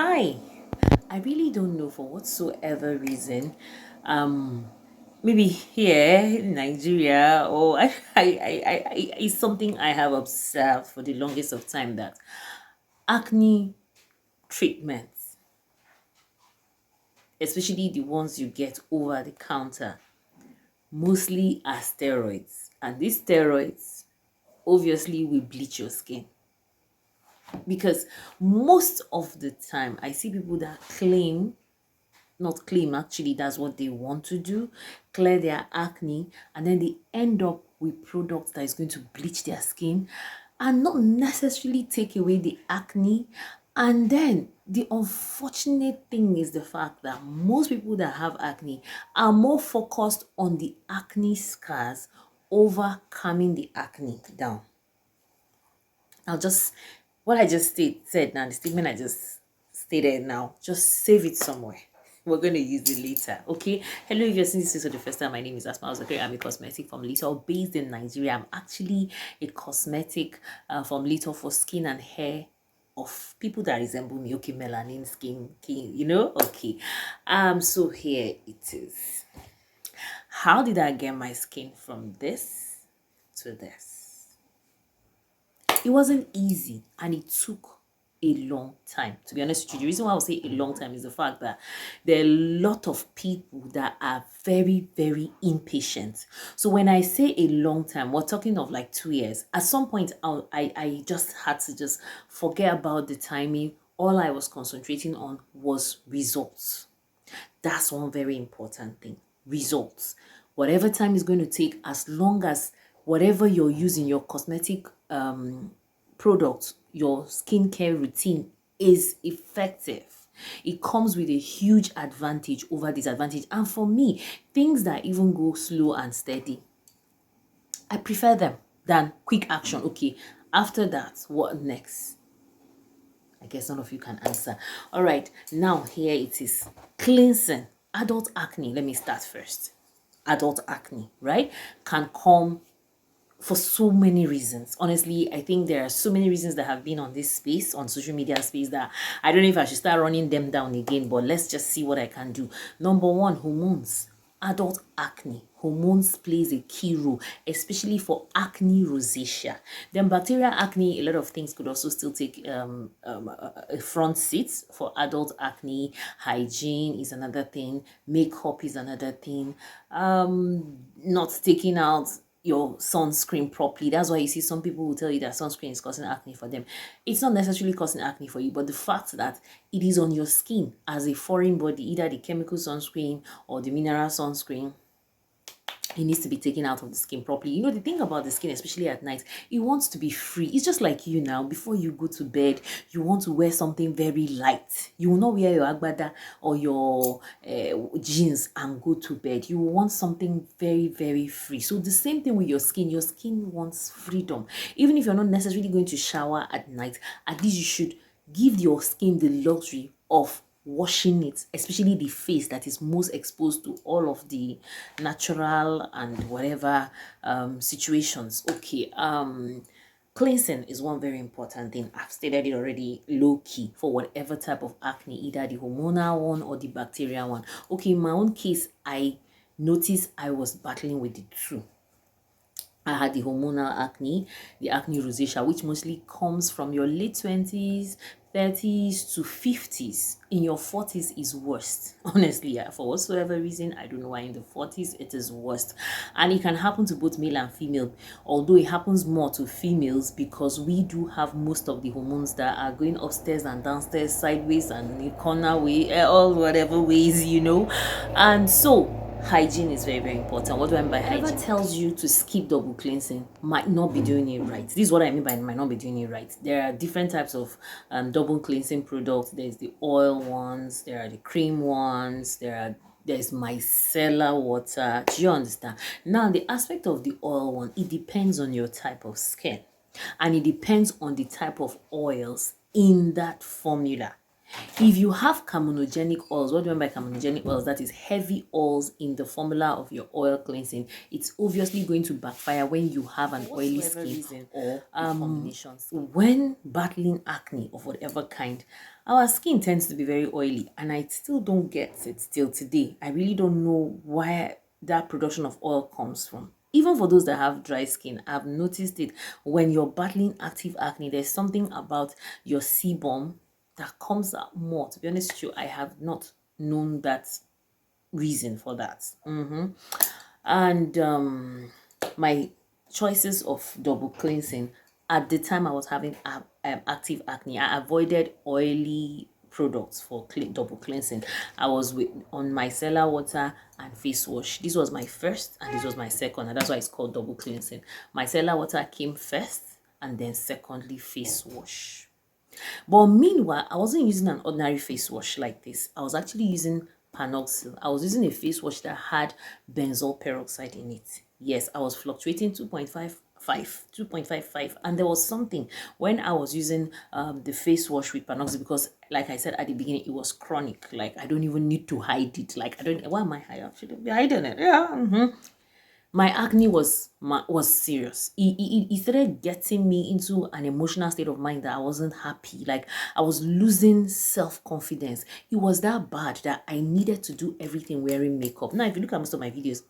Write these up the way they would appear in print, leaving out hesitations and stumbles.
Hi. I really don't know for whatsoever reason. Um, Maybe here in Nigeria, or it's something I have observed for the longest of time that acne treatments, especially the ones you get over the counter, mostly are steroids, and these steroids obviously will bleach your skin. Because most of the time I see people that claim, not claim, actually that's what they want to do, clear their acne, and then they end up with products that is going to bleach their skin and not necessarily take away the acne. And then the unfortunate thing is the fact that most people that have acne are more focused on the acne scars over calming the acne down. I'll just, what I just said now, the statement I just stated now, just save it somewhere. We're going to use it later, okay? Hello, if you're seeing this for the first time, my name is Asma Zakari. I'm a cosmetic from Little based in Nigeria. I'm actually a cosmetic from Little for skin and hair of people that resemble me. Okay, melanin skin, okay. So here it is. How did I get my skin from this to this? It wasn't easy and it took a long time. To be honest with you, the reason why I would say a long time is the fact that there are a lot of people that are very, very impatient. So when I say a long time, we're talking of like 2 years. At some point, I just had to just forget about the timing. All I was concentrating on was results. That's one very important thing. Results. Whatever time is going to take, as long as whatever you're using, your cosmetic product, your skincare routine is effective, it comes with a huge advantage over disadvantage. And for me, things that even go slow and steady, I prefer them than quick action. Okay, after that, what next? I guess none of you can answer. All right, now here it is. Cleansing. Adult acne. Let me start first. Adult acne, right, can come for so many reasons. Honestly, I think there are so many reasons that have been on this space, on social media space, that I don't know if I should start running them down again, but let's just see what I can do. Number one, hormones. Adult acne, hormones plays a key role, especially for acne rosacea. Then bacterial acne, a lot of things could also still take a front seat for adult acne. Hygiene is another thing. Makeup is another thing. Not taking out your sunscreen properly. That's why you see some people will tell you that sunscreen is causing acne for them. It's not necessarily causing acne for you, but the fact that it is on your skin as a foreign body, either the chemical sunscreen or the mineral sunscreen, it needs to be taken out of the skin properly. You know, the thing about the skin, especially at night, it wants to be free. It's just like you now. Before you go to bed, you want to wear something very light. You will not wear your agbada or your jeans and go to bed. You want something very, very free. So the same thing with your skin. Your skin wants freedom. Even if you're not necessarily going to shower at night, at least you should give your skin the luxury of washing it, especially the face that is most exposed to all of the natural and whatever situations. Okay, cleansing is one very important thing. I've stated it already, low key for whatever type of acne, either the hormonal one or the bacterial one. Okay, in my own case, I noticed I was battling with the two. I had the hormonal acne, the acne rosacea, which mostly comes from your late 20s, 30s to 50s. In your 40s is worst. Honestly, for whatsoever reason, I don't know why in the 40s it is worst. And it can happen to both male and female, although it happens more to females because we do have most of the hormones that are going upstairs and downstairs, sideways and in the corner way, all whatever ways, And so, hygiene is very, very important. What do I mean by hygiene? Whoever tells you to skip double cleansing might not be doing it right. This is what I mean by might not be doing it right. There are different types of double cleansing products. There's the oil ones, there are the cream ones, there's micellar water. Do you understand? Now, the aspect of the oil one, it depends on your type of skin and it depends on the type of oils in that formula. If you have carcinogenic oils, what do I mean by carcinogenic oils? That is heavy oils in the formula of your oil cleansing. It's obviously going to backfire when you have an oily skin or combinations. When battling acne of whatever kind, our skin tends to be very oily, and I still don't get it till today. I really don't know where that production of oil comes from. Even for those that have dry skin, I've noticed it. When you're battling active acne, there's something about your sebum that comes out more. To be honest with you, I have not known that reason for that. And my choices of double cleansing, at the time I was having active acne, I avoided oily products for double cleansing. I was on micellar water and face wash. This was my first and this was my second, and that's why it's called double cleansing. Micellar water came first, and then secondly face wash. But meanwhile, I wasn't using an ordinary face wash like this. I was actually using Panoxyl. I was using a face wash that had benzoyl peroxide in it. Yes, I was fluctuating 2.55, and there was something when I was using the face wash with Panoxyl, because like I said at the beginning, it was chronic. Like, I don't even need to hide it. Like, I don't, why am I actually hiding it? Yeah. My acne was serious. It started getting me into an emotional state of mind that I wasn't happy. Like, I was losing self-confidence. It was that bad that I needed to do everything wearing makeup. Now, if you look at most of my videos,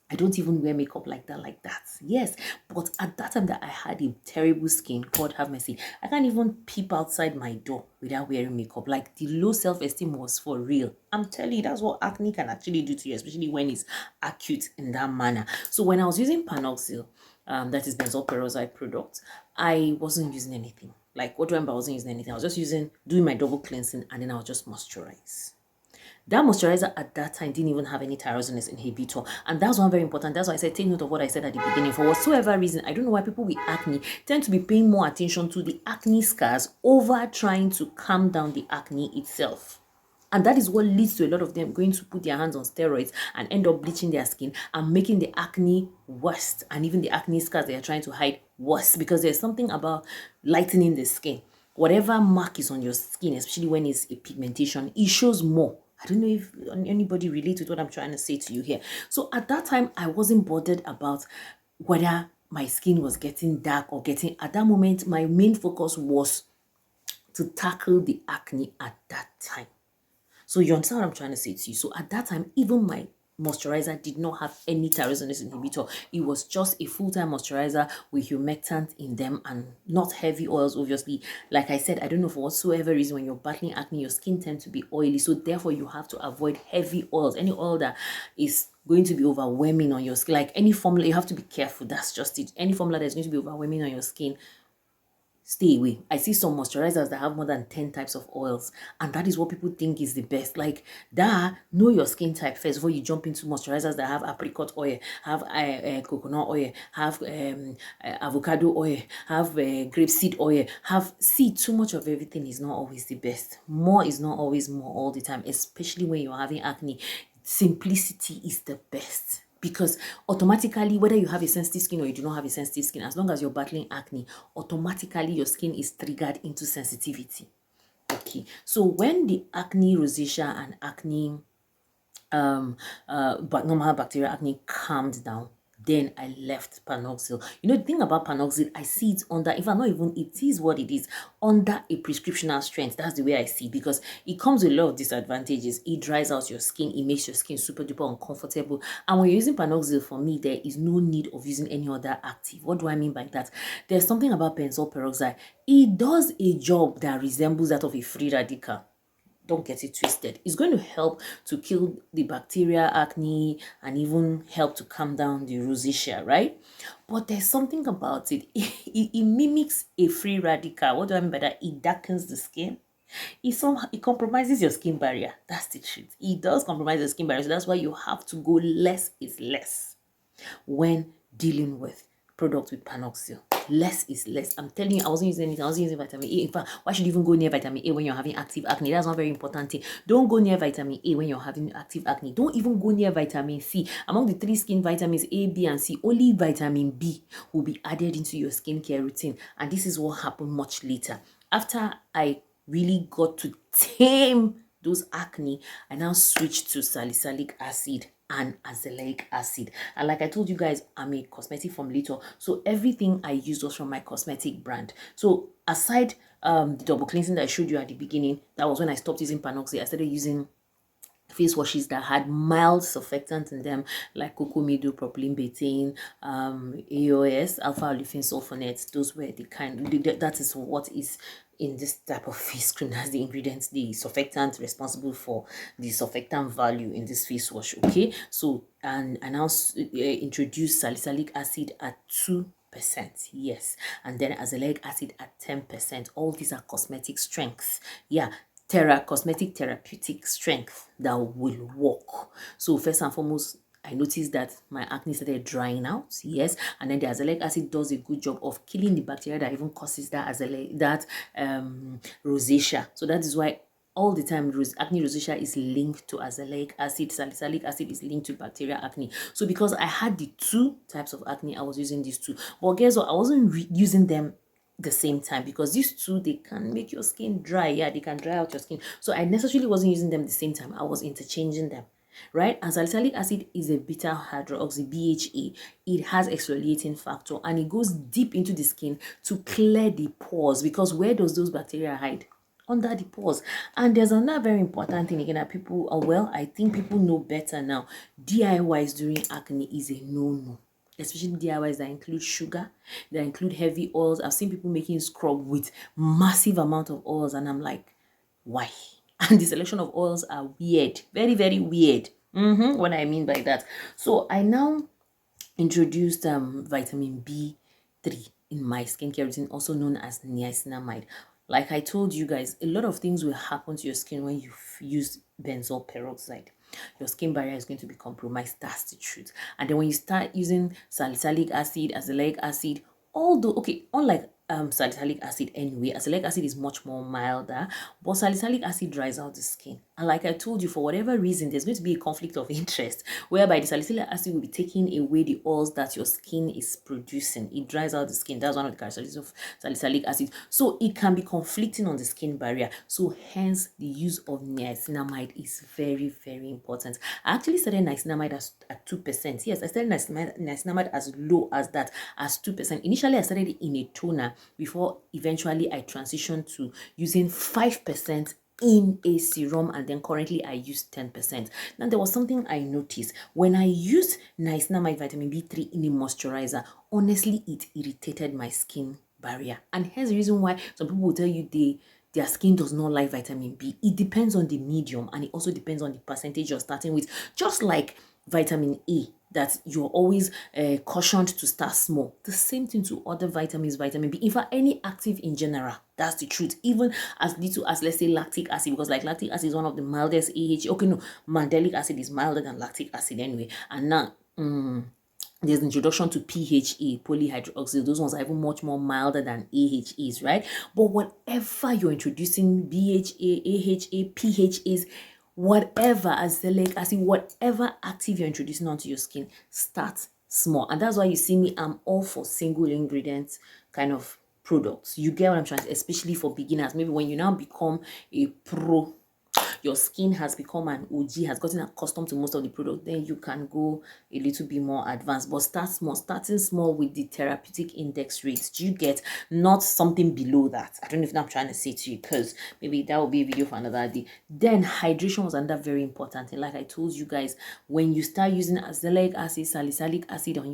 I don't even wear makeup like that. Yes, but at that time that I had a terrible skin, God have mercy, I can't even peep outside my door without wearing makeup. Like, the low self-esteem was for real. I'm telling you, that's what acne can actually do to you, especially when it's acute in that manner. So when I was using Panoxyl, that is benzoyl peroxide product, I wasn't using anything. Like, what do I mean by I wasn't using anything? I was just doing my double cleansing, and then I would just moisturize. That moisturizer at that time didn't even have any tyrosinase inhibitor. And that's one very important. That's why I said take note of what I said at the beginning. For whatsoever reason, I don't know why people with acne tend to be paying more attention to the acne scars over trying to calm down the acne itself. And that is what leads to a lot of them going to put their hands on steroids and end up bleaching their skin and making the acne worse, and even the acne scars they are trying to hide worse, because there's something about lightening the skin. Whatever mark is on your skin, especially when it's a pigmentation, it shows more. I don't know if anybody relates with what I'm trying to say to you here. So at that time, I wasn't bothered about whether my skin was getting dark or getting... At that moment, my main focus was to tackle the acne at that time. So you understand what I'm trying to say to you? So at that time, even my moisturizer did not have any tyrosinase inhibitor. It was just a full-time moisturizer with humectant in them and not heavy oils, obviously. Like I said, I don't know, for whatsoever reason, when you're battling acne, your skin tends to be oily. So therefore, you have to avoid heavy oils. Any oil that is going to be overwhelming on your skin, like any formula, you have to be careful. That's just it. Any formula that's going to be overwhelming on your skin, stay away. I see some moisturizers that have more than 10 types of oils, and that is what people think is the best. Like, know your skin type first before you jump into moisturizers that have apricot oil, have coconut oil, have avocado oil, have grapeseed oil. See, too much of everything is not always the best. More is not always more all the time, especially when you're having acne. Simplicity is the best. Because automatically, whether you have a sensitive skin or you do not have a sensitive skin, as long as you're battling acne, automatically your skin is triggered into sensitivity. Okay, so when the acne rosacea and acne, but normal bacterial acne calmed down, then I left Panoxyl. You know, the thing about Panoxyl, I see it under, if I'm not even, it is what it is, under a prescriptional strength. That's the way I see it, because it comes with a lot of disadvantages. It dries out your skin. It makes your skin super duper uncomfortable. And when you're using Panoxyl, for me, there is no need of using any other active. What do I mean by that? There's something about benzoyl peroxide. It does a job that resembles that of a free radical. Don't get it twisted. It's going to help to kill the bacteria, acne, and even help to calm down the rosacea, right? But there's something about it. It mimics a free radical. What do I mean by that? It darkens the skin. It compromises your skin barrier. That's the truth. It does compromise the skin barrier. So that's why you have to go less is less when dealing with products with Panoxyl. Less is less. I'm telling you, I wasn't using anything. I wasn't using vitamin A. In fact, why should you even go near vitamin A when you're having active acne? That's one very important thing. Don't go near vitamin A when you're having active acne. Don't even go near vitamin C. Among the 3 skin vitamins, A, B, and C, only vitamin B will be added into your skincare routine. And this is what happened much later. After I really got to tame those acne, I now switched to salicylic acid and azelaic acid. And like I told you guys, I'm a cosmetic formulator, so everything I used was from my cosmetic brand. So aside the double cleansing that I showed you at the beginning, that was when I stopped using Panoxy. I started using face washes that had mild surfactants in them, like cocomido, propylene betaine, AOS, alpha olefin sulfonates. Those were the kind, that is what is in this type of face cream. That's the ingredients, the surfactant responsible for the surfactant value in this face wash. Okay, so and I now introduce salicylic acid at 2%, yes, and then azelaic acid at 10%. All these are cosmetic strengths. Yeah, cosmetic therapeutic strength that will work. So first and foremost, I noticed that my acne started drying out, yes, and then the azelaic acid does a good job of killing the bacteria that even causes that rosacea. So that is why all the time acne rosacea is linked to azelaic acid, salicylic acid is linked to bacterial acne. So because I had the two types of acne, I was using these two. But guess what? I wasn't using them the same time, because these two, they can make your skin dry. Yeah, they can dry out your skin. So I necessarily wasn't using them the same time. I was interchanging them, right? And salicylic acid is a beta hydroxy, BHA. It has exfoliating factor, and it goes deep into the skin to clear the pores, because where does those bacteria hide? Under the pores. And there's another very important thing again that people are, well, I think people know better now. DIYs during acne is a no-no, especially DIYs that include sugar, that include heavy oils. I've seen people making scrub with massive amount of oils, and I'm like, why? And the selection of oils are weird, very, very weird. What I mean by that. So I now introduced vitamin B3 in my skincare routine, also known as niacinamide. Like I told you guys, a lot of things will happen to your skin when you use benzoyl peroxide. Your skin barrier is going to be compromised. That's the truth. And then when you start using salicylic acid, azelaic acid, although, okay, unlike salicylic acid anyway, azelaic acid is much more milder, but salicylic acid dries out the skin. And like I told you, for whatever reason, there's going to be a conflict of interest whereby the salicylic acid will be taking away the oils that your skin is producing. It dries out the skin. That's one of the characteristics of salicylic acid. So it can be conflicting on the skin barrier. So hence the use of niacinamide is very, very important. I actually started niacinamide at 2%. Yes, I started niacinamide as low as that, as 2%. Initially, I started it in a toner before eventually I transitioned to using 5% in a serum, and then currently I use 10%. Now there was something I noticed when I used niacinamide vitamin B3 in a moisturizer. Honestly, it irritated my skin barrier, and here's the reason why some people will tell you their skin does not like vitamin B. It depends on the medium, and it also depends on the percentage you're starting with. Just like vitamin A, that you're always cautioned to start small. The same thing to other vitamins, vitamin B. In fact, any active in general, that's the truth. Even as little as, let's say, lactic acid, because like lactic acid is one of the mildest AHA. Okay, no, mandelic acid is milder than lactic acid anyway. And now, there's introduction to PHA, polyhydroxy. Those ones are even much more milder than AHAs, right? But whatever you're introducing, BHA, AHA, PHAs, whatever, azelaic acid, whatever active you're introducing onto your skin, start small. And that's why you see me, I'm all for single ingredients kind of products. You get what I'm trying to, especially for beginners. Maybe when you now become a pro, your skin has become an OG, has gotten accustomed to most of the product, then you can go a little bit more advanced. But start small, starting small with the therapeutic index rates. Do you get? Not something below that. I don't know if I'm trying to say to you, because maybe that will be a video for another day. Then hydration was another very important thing. Like I told you guys, when you start using azelaic acid, salicylic acid on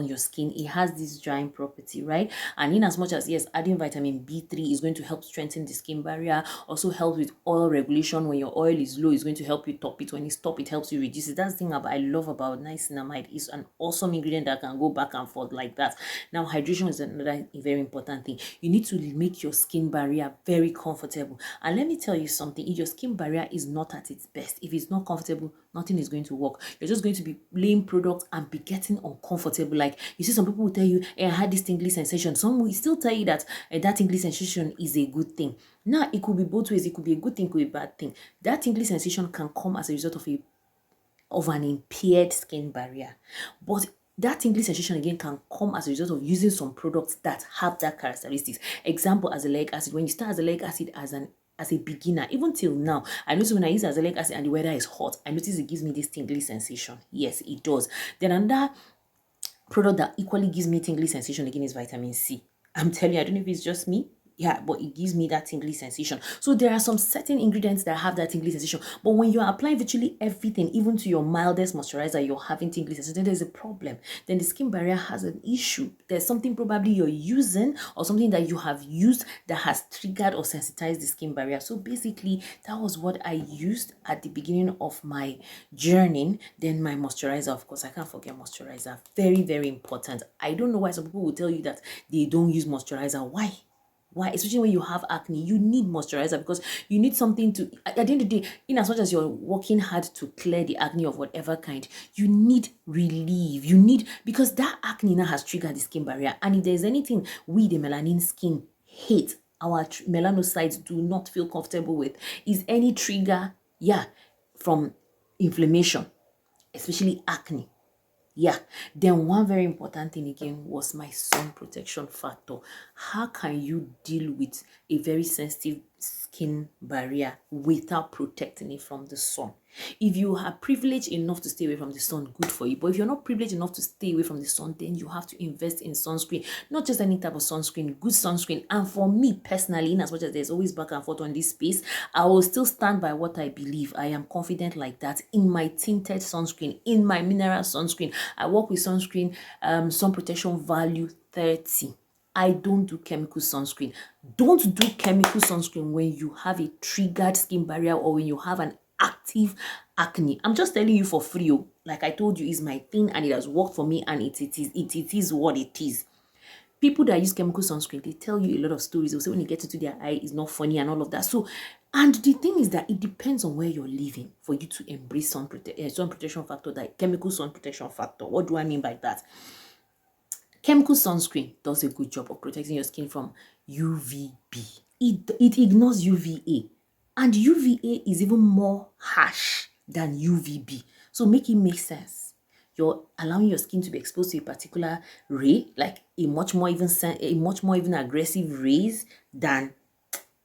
your skin, it has this drying property, right? And in as much as, yes, adding vitamin B3 is going to help strengthen the skin barrier, also helps with oil regulation. When your oil is low, it's going to help you top it. When it's top, it helps you reduce it. That's the thing I love about niacinamide. It's an awesome ingredient that can go back and forth like that. Now, hydration is another very important thing. You need to make your skin barrier very comfortable. And let me tell you something, if your skin barrier is not at its best, if it's not comfortable, nothing is going to work. You're just going to be laying products and be getting uncomfortable. Like, you see, some people will tell you, hey, I had this tingly sensation. Some will still tell you that that tingly sensation is a good thing. Now, it could be both ways. It could be a good thing, it could be a bad thing. That tingly sensation can come as a result of an impaired skin barrier. But that tingly sensation again can come as a result of using some products that have that characteristics. Example, azelaic acid. When you start azelaic acid as an as a beginner, even till now, I notice when I use azelaic acid and the weather is hot, I notice it gives me this tingly sensation. Yes, it does. Then another product that equally gives me tingly sensation again is vitamin C. I'm telling you, I don't know if it's just me. Yeah, but it gives me that tingly sensation. So there are some certain ingredients that have that tingly sensation. But when you are applying virtually everything, even to your mildest moisturizer, you're having tingly sensation, then there's a problem. Then the skin barrier has an issue. There's something probably you're using or something that you have used that has triggered or sensitized the skin barrier. So basically, that was what I used at the beginning of my journey. Then my moisturizer, of course, I can't forget moisturizer. Very, very important. I don't know why some people will tell you that they don't use moisturizer. Why? Why? Especially when you have acne, you need moisturizer because you need something to, at the end of the day, in as much as you're working hard to clear the acne of whatever kind, you need relief. You need, because that acne now has triggered the skin barrier. And if there's anything we, the melanin skin, hate, our melanocytes do not feel comfortable with, is any trigger, from inflammation, especially acne. Then one very important thing again was my sun protection factor. How can you deal with a very sensitive skin barrier without protecting it from the sun? If you are privileged enough to stay away from the sun, good for you. But if you're not privileged enough to stay away from the sun, then you have to invest in sunscreen. Not just any type of sunscreen, good sunscreen. And for me personally, in as much as there's always back and forth on this space, I will still stand by what I believe. I am confident like that in my tinted sunscreen, in my mineral sunscreen. I work with sunscreen, sun protection value 30. I don't do chemical sunscreen. Don't do chemical sunscreen when you have a triggered skin barrier or when you have an active acne. I'm just telling you for free. Like I told you, is my thing and it has worked for me, and it is what it is. People that use chemical sunscreen, they tell you a lot of stories. They'll say when you get into their eye, it's not funny and all of that. So, and the thing is that it depends on where you're living for you to embrace sun protection factor, that chemical sun protection factor. What do I mean by that? Chemical sunscreen does a good job of protecting your skin from UVB. It ignores UVA. And UVA is even more harsh than UVB. So make it make sense. You're allowing your skin to be exposed to a particular ray, like a much more even aggressive rays than,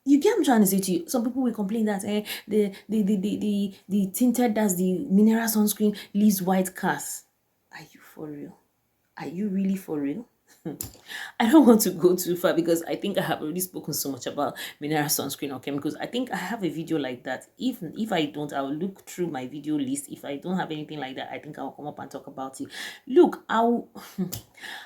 you get what I'm trying to say to you. Some people will complain that the tinted, that's the mineral sunscreen, leaves white cast. Are you for real? Are you really for real? I don't want to go too far because I think I have already spoken so much about mineral sunscreen or chemicals. I think I have a video like that. If I don't, I will look through my video list. If I don't have anything like that, I think I'll come up and talk about it. Look,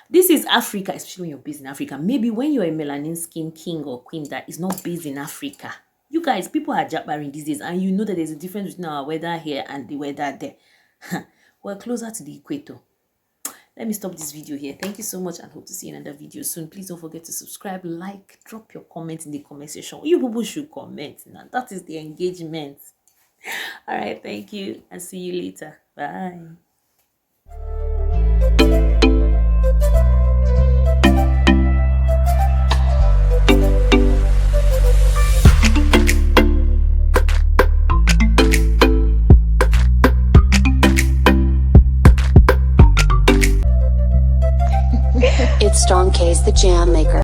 this is Africa, especially when you're based in Africa. Maybe when you're a melanin skin king or queen that is not based in Africa. You guys, people are jabbering these days, and you know that there's a difference between our weather here and the weather there. We're closer to the equator. Let me stop this video here. Thank you so much and hope to see you in another video soon. Please don't forget to subscribe, like, drop your comments in the comment section. You people should comment now. That is the engagement. All right, thank you and see you later. Bye. It's Strong Case the Jam Maker.